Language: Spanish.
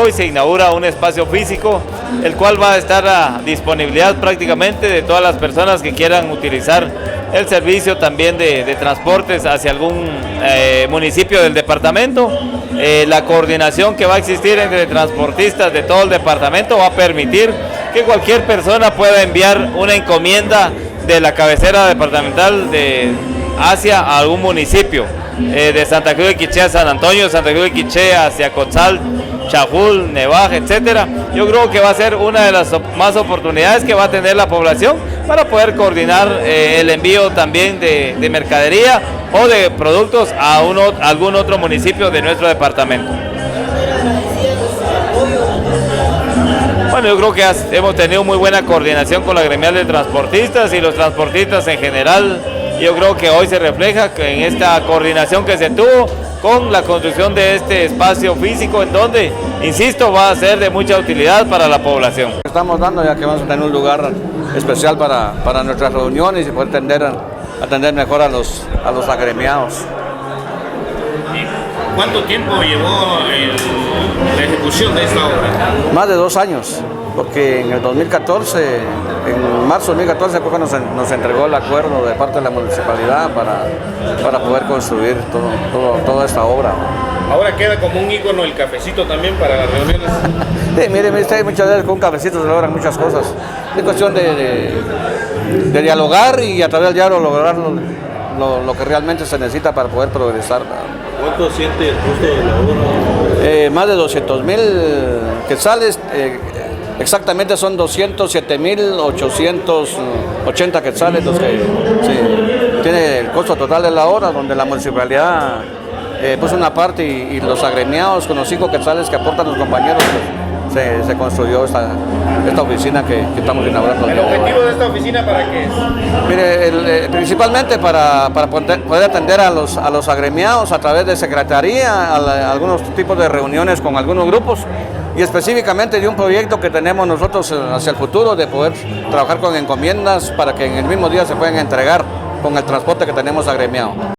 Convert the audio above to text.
hoy se inaugura un espacio físico, el cual va a estar a disponibilidad prácticamente de todas las personas que quieran utilizar el servicio también de transportes hacia algún municipio del departamento. La coordinación que va a existir entre transportistas de todo el departamento va a permitir que cualquier persona pueda enviar una encomienda de la cabecera departamental hacia algún municipio, de Santa Cruz de Quiché a San Antonio, Santa Cruz de Quiché hacia Cotzal, Chajul, Nevaj, etcétera. Yo creo que va a ser una de las más oportunidades que va a tener la población para poder coordinar el envío también de mercadería o de productos a algún otro municipio de nuestro departamento. Bueno, yo creo que hemos tenido muy buena coordinación con la gremial de transportistas y los transportistas en general. Yo creo que hoy se refleja en esta coordinación que se tuvo con la construcción de este espacio físico en donde, insisto, va a ser de mucha utilidad para la población. Estamos dando ya que vamos a tener un lugar especial para nuestras reuniones y poder atender mejor a los agremiados. ¿Cuánto tiempo llevó la ejecución de esta obra? Más de 2 años, porque en el 2014, en marzo de 2014 fue cuando nos entregó el acuerdo de parte de la municipalidad para poder construir toda esta obra. Ahora queda como un ícono el cafecito también para las reuniones. Sí, mire usted, muchas veces con un cafecito se logran muchas cosas. Es cuestión de dialogar y a través del diálogo lograr lo que realmente se necesita para poder progresar. ¿Cuánto siente el costo de la obra? Más de 200,000 quetzales, exactamente son 207,880 quetzales los que tiene el costo total de la obra, donde la municipalidad puso una parte y los agremiados con los 5 quetzales que aportan los compañeros, pues, se construyó esta oficina que estamos inaugurando. ¿El objetivo de esta oficina para qué es? Mire, principalmente para poder atender a los agremiados a través de secretaría, algunos tipos de reuniones con algunos grupos y específicamente de un proyecto que tenemos nosotros hacia el futuro de poder trabajar con encomiendas para que en el mismo día se puedan entregar con el transporte que tenemos agremiado.